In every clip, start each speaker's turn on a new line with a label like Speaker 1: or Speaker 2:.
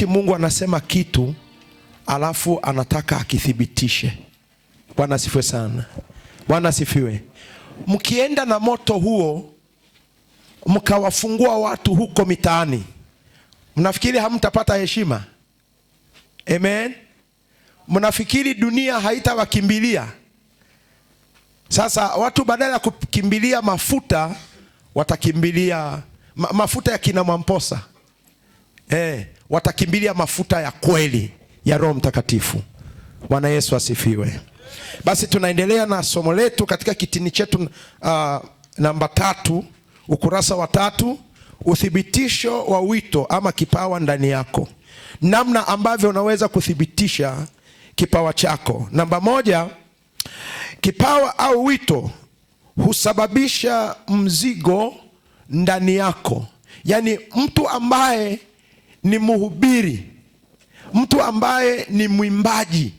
Speaker 1: Mungu anasema kitu alafu anataka akithibitishe. Bwana asifiwe sana. Bwana asifiwe. Mkienda na moto huo mkawafungua watu huko mitaani, mnafikiri hamtapata heshima? Amen. Mnafikiri dunia haitawakimbilia? Sasa watu badala ya kukimbilia mafuta watakimbilia mafuta ya kina Mwamposa. Watakimbilia mafuta ya kweli ya Roho Mtakatifu. Bwana Yesu asifiwe. Basi tunaendelea na somo letu katika kitini chetu namba 3, ukurasa wa 3, uthibitisho wa wito ama kipawa ndani yako. Namna ambavyo unaweza kuthibitisha kipawa chako. Namba 1, kipawa au wito husababisha mzigo ndani yako. Yaani mtu ambaye ni mhubiri, mtu ambaye ni mwimbaji,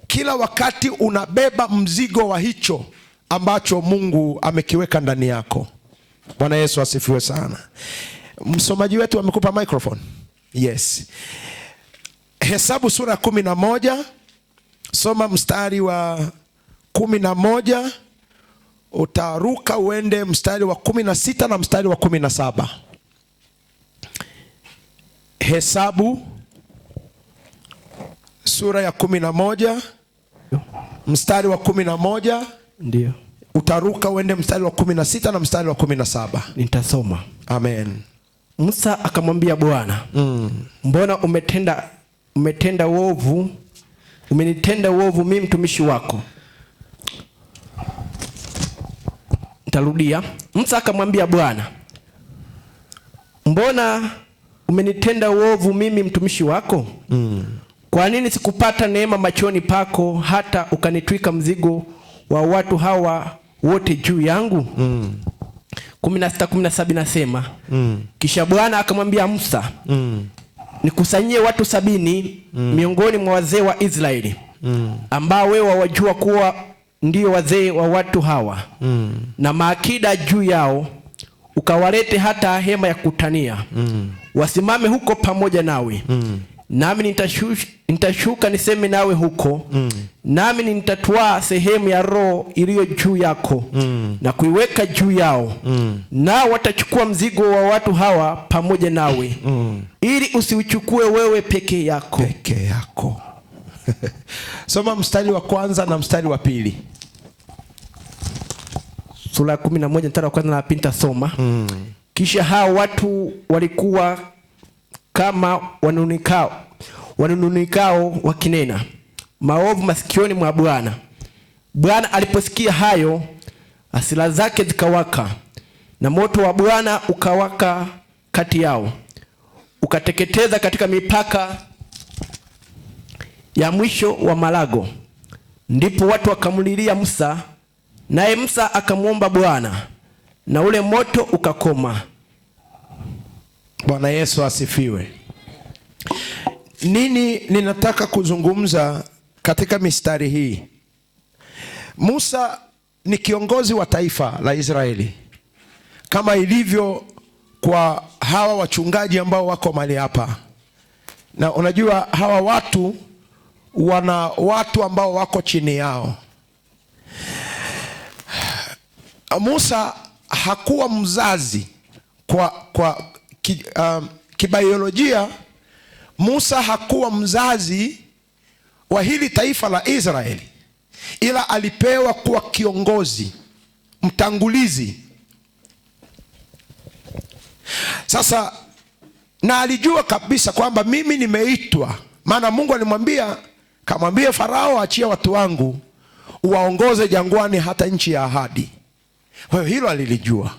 Speaker 1: kila wakati unabeba mzigo wa hicho ambacho Mungu amekiweka ndani yako. Bwana Yesu asifiwe sana. Msomaji wetu amekupa microphone? Yes. Hesabu sura 11, soma mstari wa 11, utaruka uende mstari wa 16 na mstari wa 17. Hesabu sura ya 11 mstari wa 11,
Speaker 2: ndio.
Speaker 1: Utaruka uende mstari wa 16 na mstari wa 17.
Speaker 2: Nitasoma.
Speaker 1: Amen.
Speaker 2: Musa akamwambia Bwana, mbona umetenda uovu, umenitenda uovu mimi mtumishi wako. Nitarudia. Musa akamwambia Bwana, mbona umenitenda uovu mimi mtumishi wako? Kwa nini sikupata neema machoni pako hata ukanitwika mzigo wa watu hawa wote juu yangu? 16:17 nasema, kisha Bwana akamwambia Musa, nikusanyie watu 70 miongoni mwa wazee wa Israeli, ambao wewe wajua kuwa ndio wazee wa watu hawa, na maakida juu yao, ukawalete hata hema ya kutania, wasimame huko pamoja nawe. Nami nitashuka niseme nawe huko, nami nitatwaa sehemu ya roho iliyo juu yako, na kuiweka juu yao, nao watachukua mzigo wa watu hawa pamoja nawe, ili usiuchukue wewe peke yako.
Speaker 1: Soma mstari wa 1 na mstari wa 2.
Speaker 2: Sura 11 mstari wa 1 na 2 nitasoma. Kisha hao watu walikuwa kama wanunikao wakinena maovu masikioni mwa Bwana. Bwana aliposikia hayo, hasira zake zikawaka, na moto wa Bwana ukawaka kati yao, ukateketeza katika mipaka ya mwisho wa malago. Ndipo watu wakamlilia Musa, naye Musa akamwomba Bwana, na ule moto ukakoma.
Speaker 1: Bwana Yesu asifiwe. Nini ninataka kuzungumza katika mistari hii? Musa ni kiongozi wa taifa la Israeli, kama ilivyo kwa hawa wachungaji ambao wako mahali hapa. Na unajua hawa watu wana watu ambao wako chini yao. Musa hakuwa mzazi kwa kibiolojia. Musa hakuwa mzazi wa hili taifa la Israeli, ila alipewa kuwa kiongozi, mtangulizi. Sasa na alijua kabisa kwamba mimi nimeitwa, maana Mungu alimwambia, kamwambie Farao, achia watu wangu uwaongoze jangwani hata nchi ya ahadi. Kwa hiyo hilo alilijua.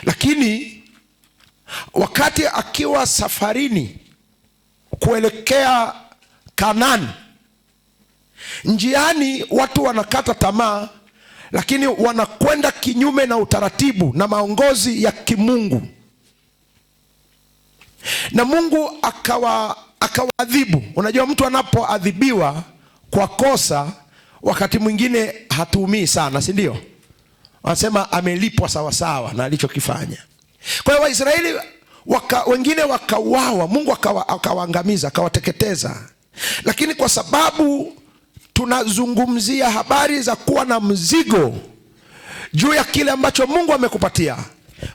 Speaker 1: Lakini wakati akiwa safarini kuelekea Kanaani, njiani watu wanakata tamaa, lakini wanakwenda kinyume na utaratibu na maongozi ya kimungu, na Mungu akawaadhibu. Unajua mtu anapoadhibiwa kwa kosa, wakati mwingine hatuumii sana, si ndio? Wanasema amelipwa sawa sawa na alichokifanya. Kwa hiyo Waisraeli wengine wakauawa, Mungu akawaangamiza, akawateketeza. Lakini kwa sababu tunazungumzia habari za kuwa na mzigo juu ya kile ambacho Mungu amekupatia.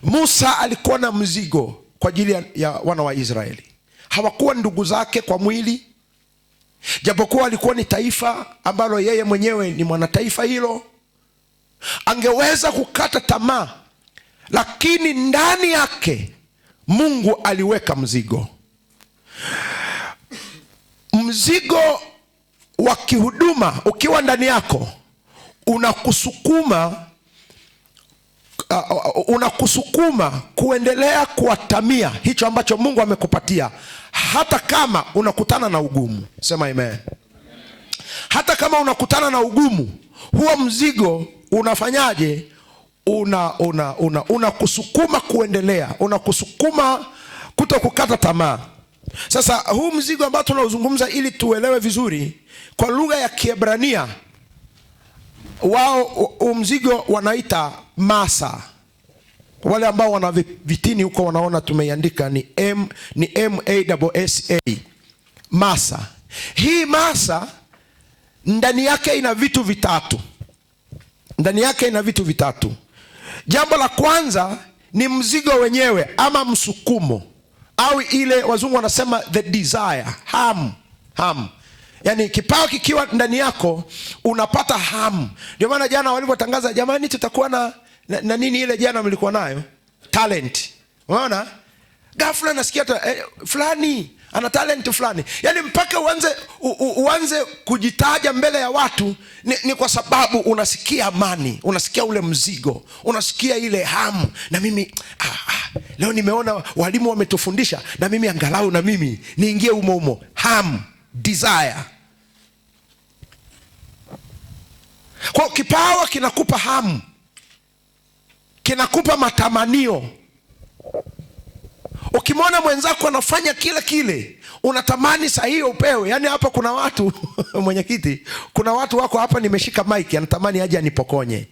Speaker 1: Musa alikuwa na mzigo kwa ajili ya wana wa Israeli. Hawakuwa ndugu zake kwa mwili, japokuwa alikuwa ni taifa ambalo yeye mwenyewe ni mwanataifa hilo. Angeweza kukata tamaa, lakini ndani yake Mungu aliweka mzigo. Mzigo wa kihuduma ukiwa ndani yako unakusukuma kuendelea kuatamia hicho ambacho Mungu amekupatia, hata kama unakutana na ugumu. Sema amen. Hata kama unakutana na ugumu, huo mzigo unafanyaje? Unakusukuma kuendelea, unakusukuma kutokukata tamaa. Sasa huu mzigo ambao tunauzungumza, ili tuelewe vizuri, kwa lugha ya Kiebrania wao mzigo wanaita masa. Wale ambao wana vitini huko wanaona tumeiandika ni MASSA, masa. Hii masa ndani yake ina vitu vitatu. Jambo la kwanza ni mzigo wenyewe ama msukumo, au ile wazungu wanasema the desire, ham. Yani kipawa kikiwa ndani yako unapata hamu. Ndio maana jana walipotangaza, jamani tutakuwa na nini, ile jana mlikuwa nayo talent. Unaona? Ghafla nasikia fulani ana talent fulani. Yani mpaka uanze kujitaja mbele ya watu ni kwa sababu unasikia amani, unasikia ule mzigo, unasikia ile hamu. Na mimi leo nimeona walimu wametufundisha, na mimi angalau na mimi niingie umo. Hamu, desire. Kwa kipawa kinakupa hamu, kinakupa matamanio. Ukimwona mwenzako anafanya kile unatamani saa hiyo upewe. Yani hapa kuna watu mwenyekiti, kuna watu wako hapa, nimeshika mic, anatamani aje anipokonye,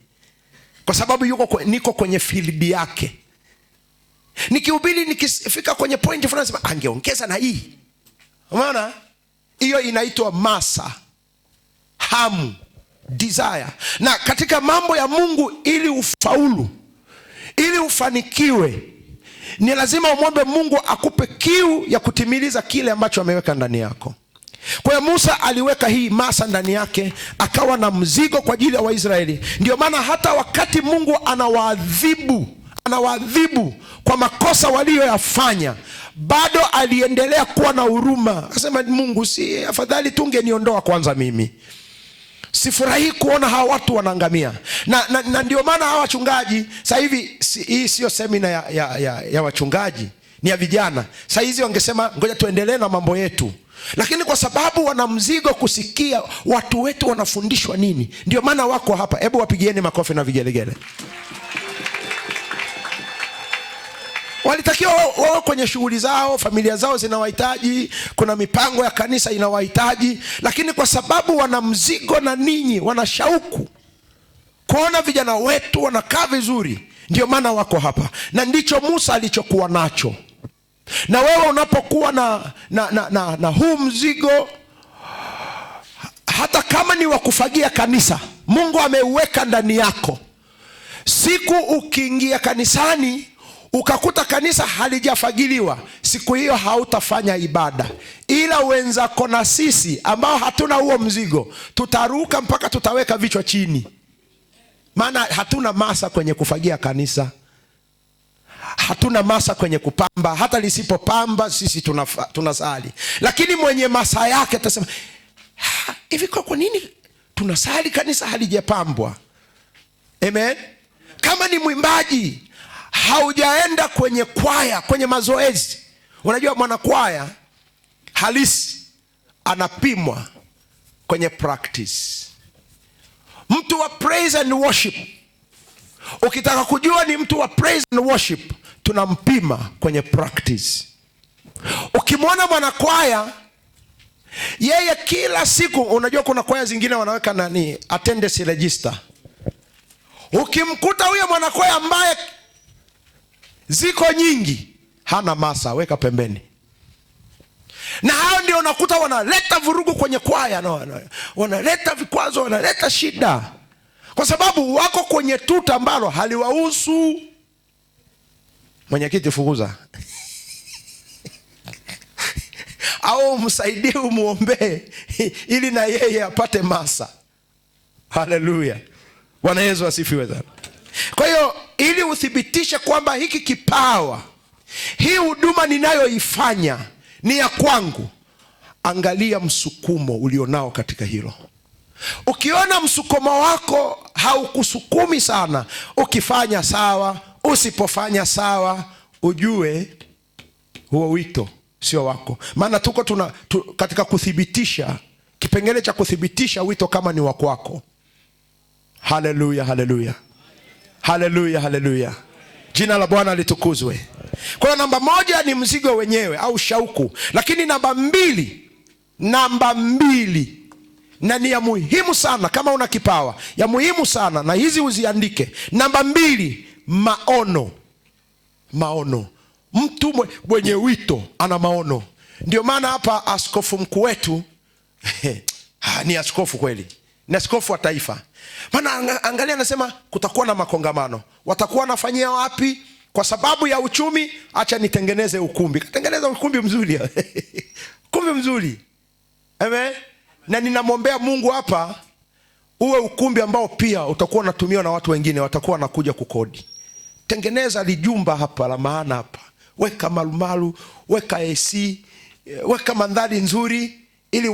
Speaker 1: kwa sababu niko kwenye field yake. Nikihubiri, nikifika kwenye point fulani nasema angeongeza na hii. Umeona? Hiyo inaitwa masa, hamu, desire. Na katika mambo ya Mungu, ili ufaulu, ili ufanikiwe, ni lazima umwombe Mungu akupe kiu ya kutimiliza kile ambacho ameweka ndani yako. Kwa hiyo Musa aliweka hii masa ndani yake, akawa na mzigo kwa ajili ya Waisraeli. Ndio maana hata wakati Mungu anawaadhibu kwa makosa walioyafanya, bado aliendelea kuwa na huruma. Akasema, Mungu, si afadhali tungeniondoa kwanza mimi? Sifurahi kuona hawa watu wanaangamia. Na ndio maana hawa wachungaji sasa hivi, hii sio semina ya wachungaji, ni ya vijana. Sasa hizi wangesema ngoja tuendelee na mambo yetu, lakini kwa sababu wana mzigo kusikia watu wetu wanafundishwa nini, ndio maana wako hapa. Hebu wapigieni makofi na vigelegele. Walitakiwa wao kwenye shughuli zao, familia zao zinawahitaji, kuna mipango ya kanisa inawahitaji, lakini kwa sababu wana mzigo na ninyi, wana shauku kuona vijana wetu wanakaa vizuri, ndio maana wako hapa. Na ndicho Musa alichokuwa nacho. Na wewe unapokuwa na huu mzigo, hata kama ni wa kufagia kanisa, Mungu ameuweka ndani yako. Siku ukiingia kanisani ukakuta kanisa halijafagiliwa, siku hiyo hautafanya ibada. Ila wenzako na sisi ambao hatuna huo mzigo, tutaruka mpaka tutaweka vichwa chini. Maana hatuna masa kwenye kufagia kanisa, hatuna masa kwenye kupamba. Hata lisipopamba sisi tunasali. Lakini mwenye masa yake atasema, hivi kwa nini tunasali kanisa halijapambwa? Amen. Kama ni mwimbaji, haujaenda kwenye kwaya, kwenye mazoezi. Unajua mwanakwaya halisi anapimwa kwenye practice. Mtu wa praise and worship, ukitaka kujua ni mtu wa praise and worship, tunampima kwenye practice. Ukimwona mwanakwaya, yeye kila siku, unajua kuna kwaya zingine wanaweka attendance register. Ukimkuta huyo mwanakwaya ambaye ziko nyingi, hana masa, weka pembeni. Na hao ndio unakuta wanaleta vurugu kwenye kwaya, wanaleta vikwazo, wanaleta shida, kwa sababu wako kwenye tuta ambalo haliwahusu. Mwenyekiti, fukuza au msaidie, umuombee ili na yeye apate masa. Haleluya, Bwana Yesu asifiwe sana. Kwa hiyo ili uthibitishe kwamba hiki kipawa, hii huduma ninayoifanya ni ya kwangu, angalia msukumo ulionao katika hilo. Ukiona msukumo wako haukusukumi sana, ukifanya sawa, usipofanya sawa, ujue huo wito sio wako. Maana tuko katika kuthibitisha, kipengele cha kuthibitisha wito kama ni wako wako. Haleluya, haleluya, haleluya, haleluya. Jina la Bwana litukuzwe. Kwa hiyo namba moja ni mzigo wenyewe au shauku. Lakini namba mbili, na ni ya muhimu sana kama una kipawa, ya muhimu sana, na hizi uziandike. Namba 2, maono. Maono. Mtu mwenye wito ana maono. Ndio maana hapa askofu mkuu wetu ni askofu kweli, ni askofu wa taifa. Maana angalia, anasema kutakuwa na makongamano. Watakuwa wanafanyia wapi? Kwa sababu ya uchumi, acha nitengeneze ukumbi. Katengeneza ukumbi mzuri ukumbi mzuri, amen. Na ninamwombea Mungu hapa uwe ukumbi ambao pia utakuwa unatumiwa na watu wengine, watakuwa wanakuja kukodi. Tengeneza lijumba hapa la maana hapa, weka marumaru, weka AC, weka mandhari nzuri ili